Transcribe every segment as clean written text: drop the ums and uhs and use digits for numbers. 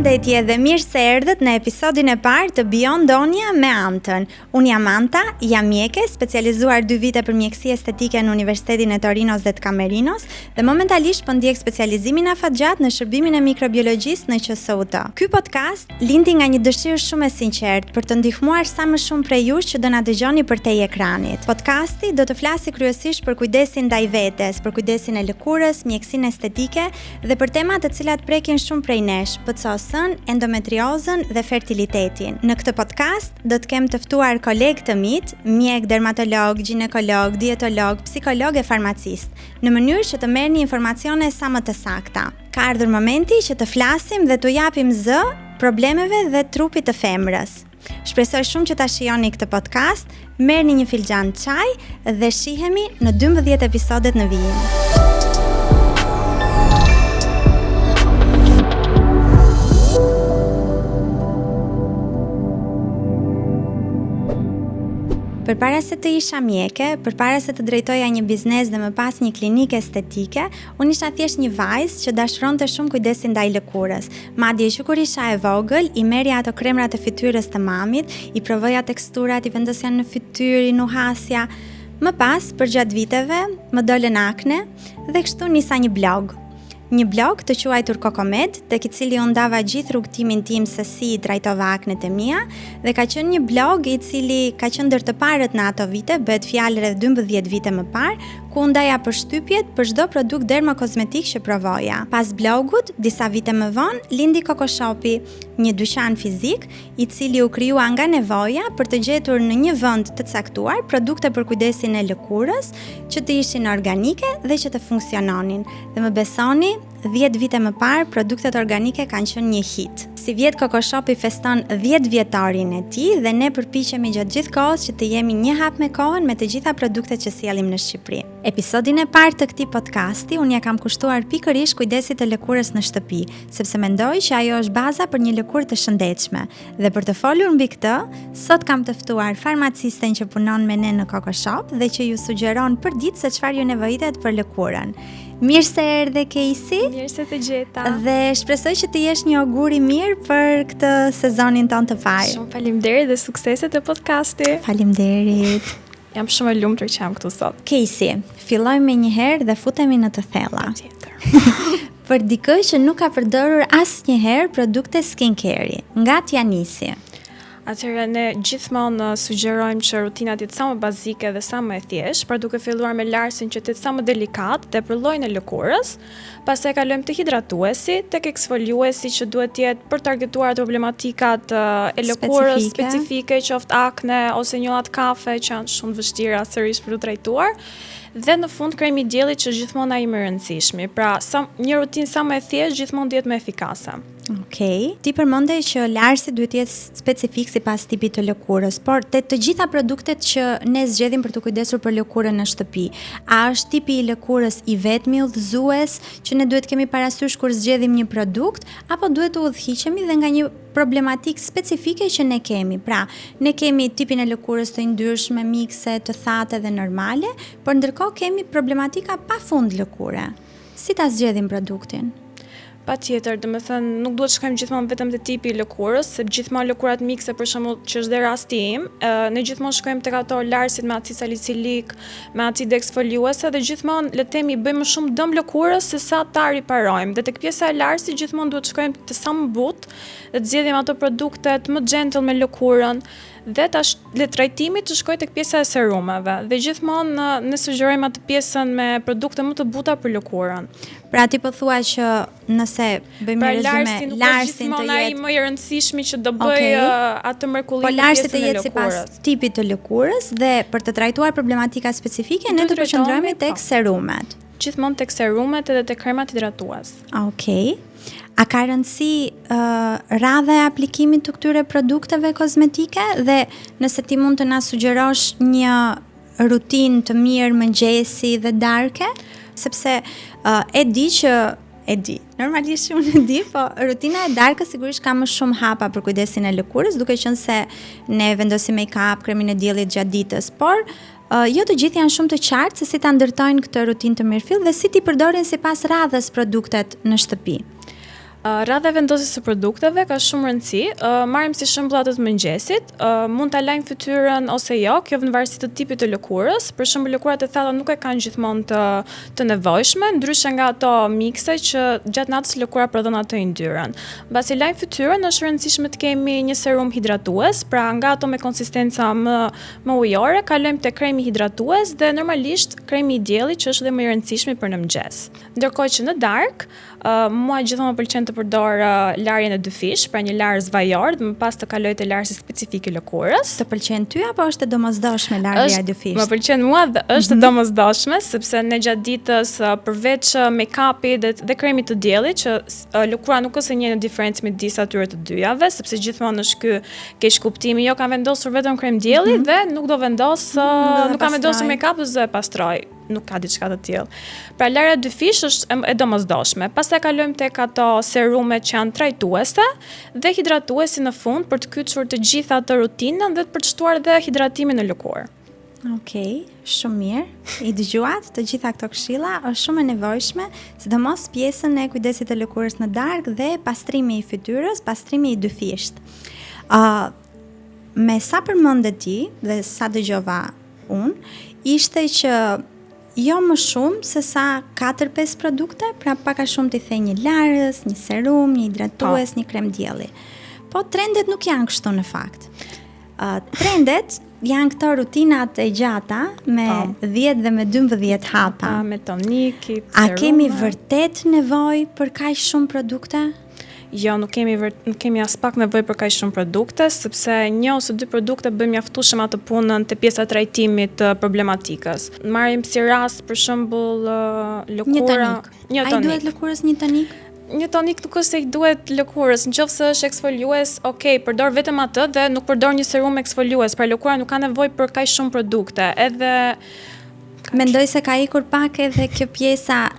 Përshëndetje dhe mirë se erdhët në episodin e parë të Beyond Donja me Antën. Unë jam Anta, jam mjeke, specializuar 2 vite për mjekësi estetike në Universitetin e Torinos dhe të Camerinos dhe momentalisht po ndjek specializimin afatgjat në shërbimin e mikrobiologjisë në QSUT. Ky podcast lindi nga një dëshirë shumë e sinqertë për të ndihmuar sa më shumë prej jush që do na dëgjoni përtej ekranit. Podcasti do të flasë kryesisht për kujdesin ndaj vetes, për kujdesin e lëkurës, mjekësinë estetike dhe për tema të cilat prekin shumë prej nesh, PCOS-ën, endometriozën dhe fertilitetin. Në këtë podcast do të kem të ftuar kolegë të mit, mjek, dermatolog, ginekolog, dietolog, psikolog e farmacist, në mënyrë që të merrni informacione sa më të sakta. Ka ardhur momenti që të flasim dhe të japim zë problemeve dhe trupit të femrës. Shpresoj shumë që ta shijoni këtë podcast, merrni një filxhan çaj dhe shihemi në 12 episodet në vijim. Përpara se të isha mjeke, përpara se të drejtoja një biznes dhe më pas një klinikë estetike, unë isha thjesht një vajzë që dashuronte shumë kujdesin ndaj lëkurës. Madje që kur isha e vogël, i merrja ato kremrat e fytyrës të mamit, i provoja teksturat, i vendosja në fytyrë, i nuhasja. Më pas, përgjatë viteve, më dolën akne dhe kështu nisa një blog. Një blog të quajtur Kokomed, tek i cili unë ndava gjithë rrugtimin tim se si i trajtova aknet e mia, dhe ka qenë një blog i cili ka qenë ndër të parët në ato vite, bëhet fjalë rreth 12 vite më parë, ku ndaja përshtypjet për çdo produkt dermokozmetik që provoja. Pas blogut, disa vite më vonë, lindi Kokoshopi, një dyqan fizik, i cili u krijua nga nevoja për të gjetur në një vend të caktuar produkte për kujdesin e lëkurës, që të ishin organike dhe që të funksiononin. Dhe më besoni, 10 vite më parë, produktet organike kanë qenë një hit. Si vjet Kokoshopi feston 10 vjetorin e tij dhe ne përpiqemi gjatë gjithë kohës që të jemi një hap me kohën me të gjitha produktet që sjellim në Shqipëri. Episodin e parë të këtij podcasti unë ja kam kushtuar pikërisht kujdesit të lëkurës në shtëpi, sepse mendoj që ajo është baza për një lëkurë të shëndetshme. Dhe për të folur mbi këtë, sot kam të ftuar farmacisten që punon me ne në Kokoshop dhe që ju sugjeron përditëse çfarë ju nevojitet për lëkurën. Mirë se erdhe Casey. Mirë se të gjeta. Dhe shpresoj që të jesh një augur i mirë për këtë sezonin tonë të parë. Shumë faleminderit dhe suksese të podcasti. Faleminderit. Jam shumë e lumtur që jam këtu sot. Casey, fillojmë me një herë dhe futemi në të thella. Patjetër. Për dikë që nuk ka përdorur asnjëherë produkte skincare, nga t'ja nisi. Atëherë ne gjithmonë sugjerojmë që rutina të jetë sa më bazike dhe sa më e thjeshtë, por duke filluar me larsin që të jetë sa më delikat dhe për llojin e lëkurës, pastaj kalojmë te hidratuesi, tek eksfoliuesi që duhet të jetë për targetuar problematikat e lëkurës specifike, qoftë akne ose njollat kafe që janë shumë vështira sërish për u trajtuar. Dhe në fund kremi i diellit që gjithmonë ai më i rëndësishmi. Pra, një rutinë sa më e thjeshtë gjithmonë duhet më efikase. Okej. Ti përmende që larsi duhet të jetë specifik sipas tipit të lëkurës, por të gjitha produktet që ne zgjedhim për të kujdesur për lëkurën në shtëpi, a është tipi i lëkurës i vetmi udhëzues që ne duhet kemi parasysh kur zgjedhim një produkt, apo duhet të udhëhiqemi dhe nga një problematik specifike që ne kemi. Pra, ne kemi tipin e lëkurës të ndryshme, mikse, të thate dhe normale, por ndërkohë kemi problematika pafund lëkure. Si ta zgjedhim produktin? Patjetër, domethënë nuk duhet shkojmë gjithmonë vetëm te tipi i lëkurës, sepse gjithmonë lëkurat mikse për shembull, që është dhe rasti im, ne gjithmonë shkojmë tek ato larsit me acid salicilik, me acid eksfoliuese dhe gjithmonë le të themi bëjmë më shumë dëm lëkurës se sa ta riparojmë. Dhe tek pjesa e larsit gjithmonë duhet shkojmë te sa më butë dhe të zgjedhim ato produktet më gentle me lëkurën dhe le trajtimi të shkojë tek pjesa e serumeve. Dhe gjithmonë ne sugjerojmë atë pjesën me produkte më të buta për lëkurën. Pra ti po thua që nëse bëjmë një rezume, larsin të jetë ai më i rëndësishmi që do bëj atë mrekullim të pjesës të jetë sipas tipit të lëkurës dhe për të trajtuar problematika specifike ne do të përqendrohemi tek serumet. Gjithmonë tek serumet edhe tek kremat hidratues. Okej. A ka rëndësi radha e aplikimit të këtyre produkteve kozmetike dhe nëse ti mund të na sugjerosh një rutinë të mirë mëngjesi dhe darke, sepse normalisht unë e di, po rutina e darkës sigurisht ka më shumë hapa për kujdesin e lëkurës, duke qenë se ne vendosim make-up, kremin e diellit gjatë ditës, por jo të gjithë janë shumë të qartë se si ta ndërtojnë këtë rutinë të mirëfill dhe si ti përdorin sipas radhës produktet në shtëpi. Radha e vendosjes së produkteve ka shumë rëndësi. Marrim si shembull atë të mëngjesit, mund ta lajmë fytyrën ose jo, kjo në varësi të tipit të lëkurës. Për shembull, lëkurat e thella nuk e kanë gjithmonë të nevojshme, ndryshe nga ato mikse që gjatë natës lëkura prodhon atë yndyrën. Mbasi lajmë fytyrën, është rëndësishme të kemi një serum hidratues, pra nga ato me konsistenca më ujore, kalojmë te kremi hidratues dhe normalisht kremi i diellit që është dhe më i rëndësishmi për në mëngjes. Ndërkohë që në darkë, mua gjithmonë më pëlqen të përdor larjen e dyfish, pra një larë zvajor, dhe më pas të kaloj te larësi specifike lëkurës. Të pëlqen ty apo është e domosdoshme larja e dyfisht? Më pëlqen mua dhe është e domosdoshme, sepse ne gjatë ditës përveç make-upit dhe kremit të diellit, që lëkura nuk është e njëjtë diferencë midis atyre të dyjave, sepse gjithmonë është ky keq kuptimi, jo kam vendosur vetëm krem dielli dhe nuk do vendos, nuk kam vendosur make-up dhe e pastroj. Nuk ka diçka të tillë. Pra larja dyfish është e domosdoshme. Pastaj kalojmë tek ato serumet që janë trajtuese dhe hidratuesi në fund për të kyçur të gjitha ato rutinën dhe të përshtuar dhe hidratimin në lëkurë. Okej, shumë mirë. I dëgjuat të gjitha këto këshilla, është shumë e nevojshme, sidomos pjesën e kujdesit të lëkurës në darkë dhe pastrimi i fytyrës, pastrimi i dyfisht. Me sa përmendet ti dhe sa dëgjova unë, ishte që jo më shumë se sa 4-5 produkte, pra pak a shumë t'i thej një larës, një serum, një hidratues, një krem dielli. Po trendet nuk janë kështu në fakt. Trendet janë këto rutinat e gjata me 10 dhe me 12 hapa. Me tonik, a kemi vërtet nevojë për kaq shumë produkte? Jo, nuk kemi as pak nevojë për kaq shumë produkte, sepse një ose dy produkte bëjmë mjaftueshëm atë punën te pjesa e trajtimit të problematikës. Marrim si rast për shembull lëkura, një tonik. Ai duhet lëkurës një tonik? Një tonik nuk është se i duhet lëkurës, nëse është eksfoliues, okay, përdor vetëm atë dhe nuk përdor një serum eksfoliues, pra lëkura nuk ka nevojë për kaq shumë produkte. Edhe mendoj se ka ikur pak edhe kjo pjesa,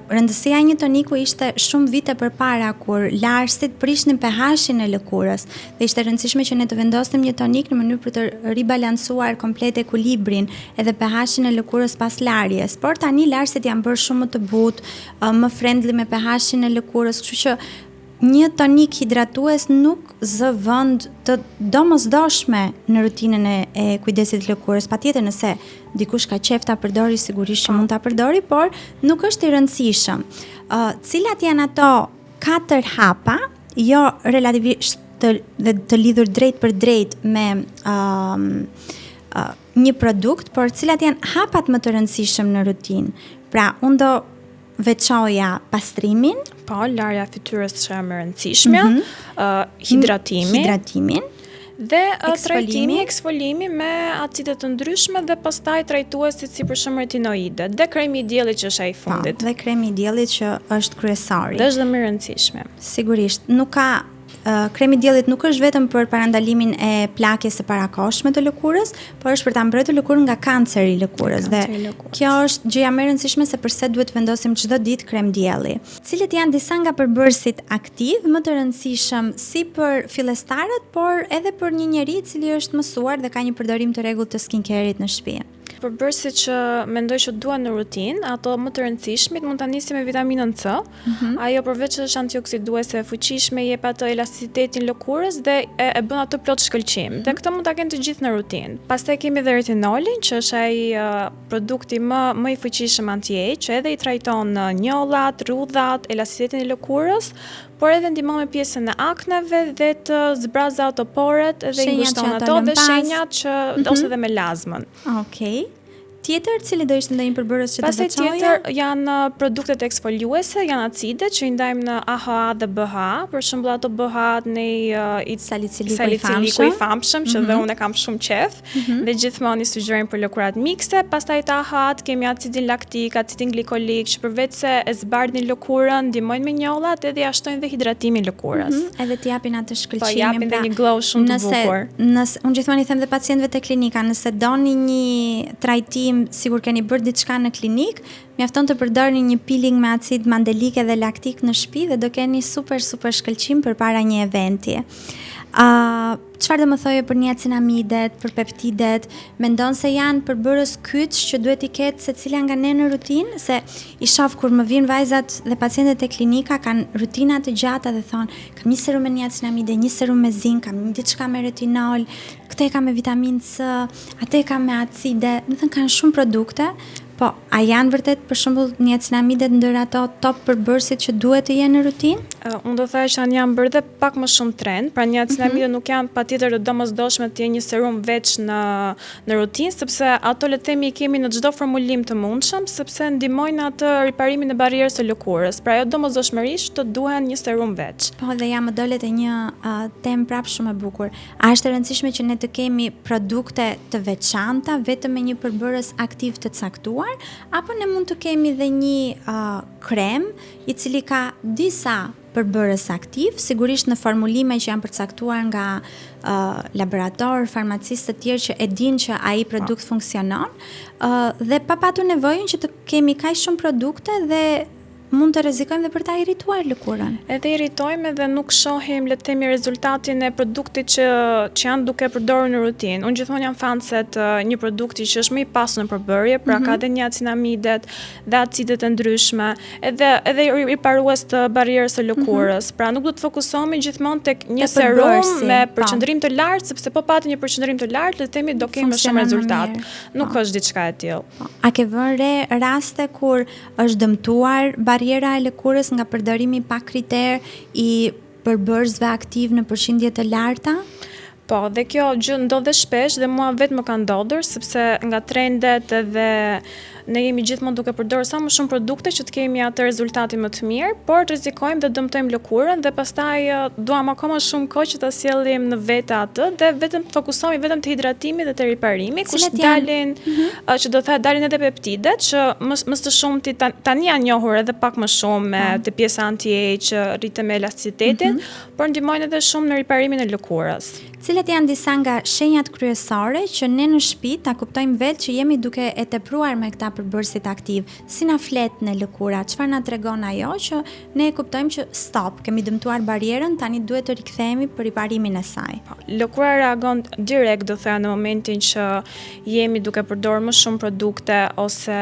rëndësia e një toniku ishte shumë vite përpara kur larësit prishnin pH-in e lëkurës dhe ishte rëndësishme që ne të vendosnim një tonik në mënyrë për të ribalansuar komplet ekuilibrin edhe pH-in e lëkurës pas larjes. Por tani larësit janë bërë shumë më të butë, më friendly me pH-in e lëkurës, kështu që një tonik hidratues nuk zë vend të domosdoshme në rutinën e kujdesit të lëkurës. Patjetër nëse dikush ka qef ta përdori, sigurisht që mund ta përdori, por nuk është i rëndësishëm. Cilat janë ato 4 hapa, jo relativisht të lidhur drejt për drejt me një produkt, por cilat janë hapat më të rëndësishëm në rutinë. Pra, unë do veçoja pastrimin, po, larja fytyrës që është më e rëndësishme, hidratimin dhe trajtimi, eksfolimi me acide të ndryshme dhe pastaj trajtuesit si për shembull retinoide dhe kremi i diellit që është ai i fundit. Dhe kremi i diellit që është kryesori. Dhe është dhe më e rëndësishme. Sigurisht, nuk ka kremi i diellit nuk është vetëm për parandalimin e plakjes së parakohshme të lëkurës, por është për ta mbrojtur lëkurën nga kanceri i lëkurës. Dhe kjo është gjëja më e rëndësishme se pse duhet vendosim çdo ditë krem dielli. Cilët janë disa nga përbërësit aktiv më të rëndësishëm si për fillestarët, por edhe për një njerëz i cili është mësuar dhe ka një përdorim të rregullt të skincare-it në shtëpi? Përbërësit që mendoj që duan në rutinë, ato më të rëndësishmit mund ta nisim me vitaminën C. Ajo përveç që është antioksiduese e fuqishme, jep atë elasticitetin lëkurës dhe e bën atë plot shkëlqim. Dhe këtë mund ta kenë të gjithë në rutinë. Pastaj kemi edhe retinolin, që është ai produkti më i fuqishëm anti-age, që edhe i trajton njollat, rrudhat, elasticitetin e lëkurës, por edhe ndihmon me pjesën e akneve dhe të zbrazë ato poret edhe i ngushton ato dhe shenjat që ose edhe me lazmën. Okej. Tjetër, cili do ishte ndonjë përbërës që të veçoja? Pastaj tjetër janë produktet eksfoliuese, janë acide që i ndajmë në AHA dhe BHA, për shembull ato BHA-t në saliciliku i famshëm, që dhe unë e kam shumë qef, dhe gjithmonë i sugjerojmë për lëkurat mikse. Pastaj të AHA-t kemi acidin laktik, acidin glikolik, që përveç se e zbardhin lëkurën, ndihmojnë me njollat edhe ja shtojnë dhe hidratimin lëkurës. Edhe t'i japin atë shkëlqimin. Po japin dhe një glow shumë të bukur. Unë gjithmonë i them dhe pacientëve te klinika, nëse doni një trajtim sigur keni bërë diçka në klinik, mjafton të përdorni një peeling me acid mandelike dhe laktik në shtëpi dhe do keni super shkëlqim përpara një eventi. çfarë do më thoje për niacinamidet, për peptidet? Mendon se janë përbërës kyç që duhet i ketë secila nga ne në rutinë? Se i shoh kur më vijnë vajzat dhe pacientët e klinika kanë rutina të gjata dhe thonë, kam një serum me niacinamide, një serum me zink, kam një diçka me retinol, këtë e kam me vitaminë C, atë e kam me acide, do të thënë kanë shumë produkte. Po, a janë vërtet për shembull niacinamidet ndër ato top përbërësit që duhet të jenë në rutinë? Unë do thaj që janë bërë dhe pak më shumë trend, pra niacinamidet nuk janë patjetër të domosdoshme të jenë një serum veç në rutinë, sepse ato le të themi i kemi në çdo formulim të mundshëm, sepse ndihmojnë atë riparimin e barrierës së lëkurës. Pra jo domosdoshmërisht të duhen një serum veç. Po, dhe ja më dolet e një temë prap shumë e bukur. A është e rëndësishme që ne të kemi produkte të veçanta vetëm me një përbërës aktiv të caktuar? Apo ne mund të kemi dhe një krem i cili ka disa përbërës aktiv, sigurisht në formulime që janë përcaktuar nga laborator, farmacistë të tjerë që e dinë që ai produkt funksionon, dhe pa patur nevojën që të kemi kaq shumë produkte dhe mund të rrezikojmë dhe për ta irrituar lëkurën. Edhe irritojmë dhe nuk shohim le të themi rezultatin e produktit që janë duke përdorur në rutinë. Unë gjithmonë jam fan se një produkti që është më i pasur në përbërje, pra ka dhe niacinamidet dhe acidet e ndryshme, edhe riparues të barrierës së lëkurës. Pra nuk do të fokusohemi gjithmonë tek një serum me përqendrim të lartë, sepse po patë një përqendrim të lartë, le të themi do kemi më shumë rezultat. Nuk është diçka e tillë. A ke vënë re raste kur është dëmtuar barriera e lëkurës nga përdorimi pa kriter i përbërësve aktiv në përqindje të larta? Po, dhe kjo gjë ndodhe shpesh dhe mua vetë më ka ndodhur, sepse nga trendet edhe ne jemi gjithmonë duke përdorur sa më shumë produkte që të kemi atë rezultatin më të mirë, por rrezikojmë dhe dëmtojmë lëkurën dhe pastaj duam akoma shumë kohë që ta sjellim në vetë atë dhe vetëm fokusohemi vetëm te hidratimi dhe te riparimi, kush dalin që do të thotë dalin edhe peptidet që më së shumti tani janë njohur edhe pak më shumë me te pjesa anti-age, rritet me elasticitetin, por ndihmojnë edhe shumë në riparimin e lëkurës. Cilat janë disa nga shenjat kryesore që ne në shtëpi ta kuptojmë vetë që jemi duke e tepruar me këta përbërësit aktiv? Si na flet në lëkura? Çfarë na tregon ajo që ne e kuptojmë që stop, kemi dëmtuar barrierën, tani duhet të rikthehemi për riparimin e saj? Lëkura reagon direkt, do thënë në momentin që jemi duke përdorur më shumë produkte ose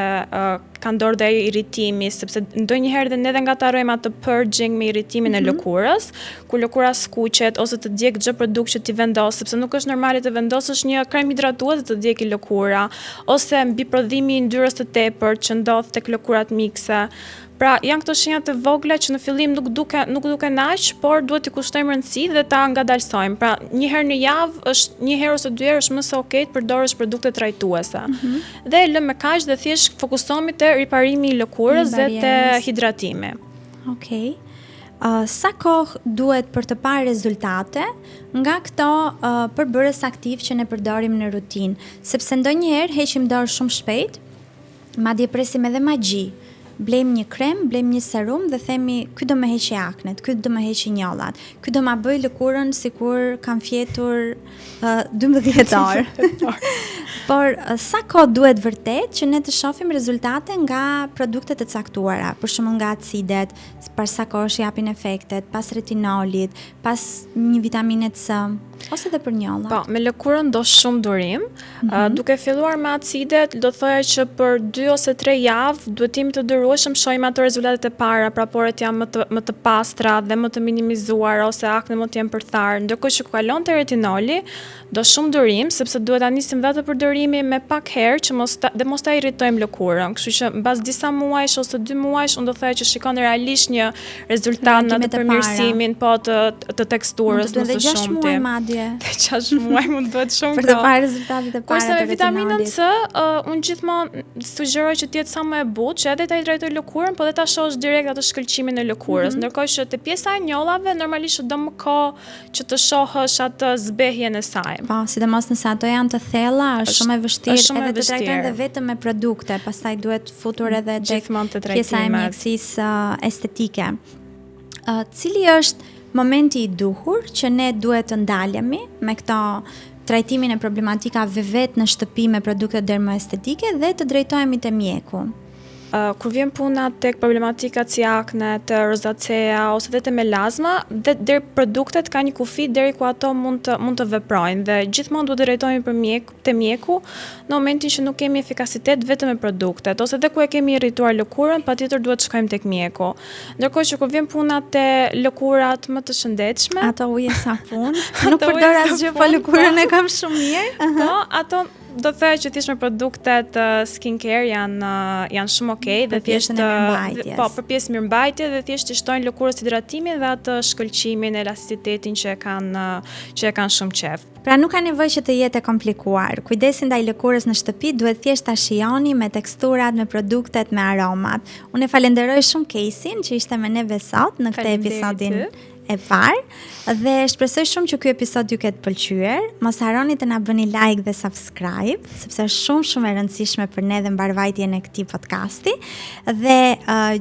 ka ndorë dhe irritimi, sepse ndonjëherë dhe ne dhe ngatarojmë atë purging me irritimin e lëkurës, kur lëkura skuqet ose të djeg çdo produkt që ti vendos, sepse nuk është normale të vendosësh një krem hidratues dhe të djegë lëkura, ose mbi prodhimi i yndyrës të tepërt që ndodh tek lëkurat mikse. Pra, janë këto shenja të vogla që në fillim nuk duke naq, por duhet t'i kushtojmë rëndësi dhe ta ngadalsojmë. Pra, një herë në javë është një herë ose dy herë është më së okay të përdorësh produkte trajtuese. Dhe lëmë kaq dhe thjesht fokusohemi te riparimi i lëkurës dhe te hidratimi. Okej. Sa kohë duhet për të parë rezultate nga këto përbërës aktiv që ne përdorim në rutinë? Sepse ndonjëherë heqim dorë shumë shpejt, madje presim edhe magji. Blejmë një krem, blejmë një serum dhe themi ky do më heqi aknet, ky do më heqi njollat, ky do ma bëj lëkurën sikur kam fjetur 12 orë. Por sa kohë duhet vërtet që ne të shohim rezultate nga produktet e caktuara, për shembull nga acidet, pas sa kohësh japin efektet, pas retinolit, pas një vitamine C, ose edhe për njollat? Po, me lëkurën do shumë durim. Duke filluar me acidet, do thoya që për 2 ose 3 javë duhet jemi të durueshëm shohim ato rezultatet e para, pra poret janë më të pastra dhe më të minimizuar ose akne mund të jenë përthar. Ndërkohë që kalon te retinoli, do shumë durim, sepse duhet ta nisim vetë përdorimi me pak herë që mos ta irritojmë lëkurën. Kështu që mbas disa muajsh ose 2 muajsh, unë do thoya që shikon realisht një rezultat në atë përmirësimin të teksturës në së shumti. Te 6 muaj mund të bëhet shumë për të parë rezultatet e para të retinolit. Kurse me vitaminën C, unë gjithmonë sugjeroj që të jetë sa më e butë, që edhe ta hidratoj lëkurën, po dhe ta shohësh direkt atë shkëlqimin e lëkurës. Ndërkohë që te pjesa e njollave normalisht do më kohë që të shohësh atë zbehjen e saj. Po, sidomos nëse ato janë të thella, është shumë e vështirë edhe të trajtojnë dhe vetëm me produkte, pastaj duhet futur edhe tek pjesa e mjekësisë estetike. Cili është momenti i duhur që ne duhet të ndalemi me këto trajtimin e problematikave vetë në shtëpi me produkte dermoestetike dhe të drejtohemi te mjeku? Kur vjen puna tek problematikat si aknet, rozacea ose edhe te melazma, dhe deri produktet ka një kufi deri ku ato mund të veprojnë dhe gjithmonë duhet të drejtohemi te mjeku në momentin që nuk kemi efikasitet vetëm me produktet ose edhe ku e kemi irrituar lëkurën, patjetër duhet të shkojmë tek mjeku. Ndërkohë që kur vjen puna te lëkurat më të shëndetshme, ato ujë sapun, nuk përdor asgjë, po lëkurën e kam shumë mirë. Po, ato do të thëjë që thjesht me produktet skincare janë shumë okay dhe thjesht për pjesë mirëmbajtje dhe thjesht i shtojnë lëkurës hidratimin dhe atë shkëlqimin, elasticitetin që e kanë shumë qejf. Pra nuk ka nevojë që të jetë e komplikuar. Kujdesi ndaj lëkurës në shtëpi duhet thjesht ta shijoni me teksturat, me produktet, me aromat. Unë falenderoj shumë Kesin që ishte me neve sot në këtë episodin e parë dhe shpresoj shumë që ky episod ju ketë pëlqyer. Mos harroni të na bëni like dhe subscribe, sepse është shumë e rëndësishme për ne dhe mbarvajtjen e këtij podcasti. Dhe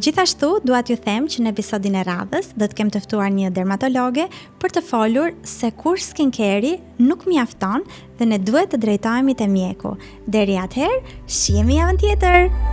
gjithashtu dua t'ju them që në episodin e radhës do të kem të ftuar një dermatologe për të folur se kur skincare nuk mjafton dhe ne duhet të drejtohemi te mjeku. Deri atëherë, shihemi javën tjetër.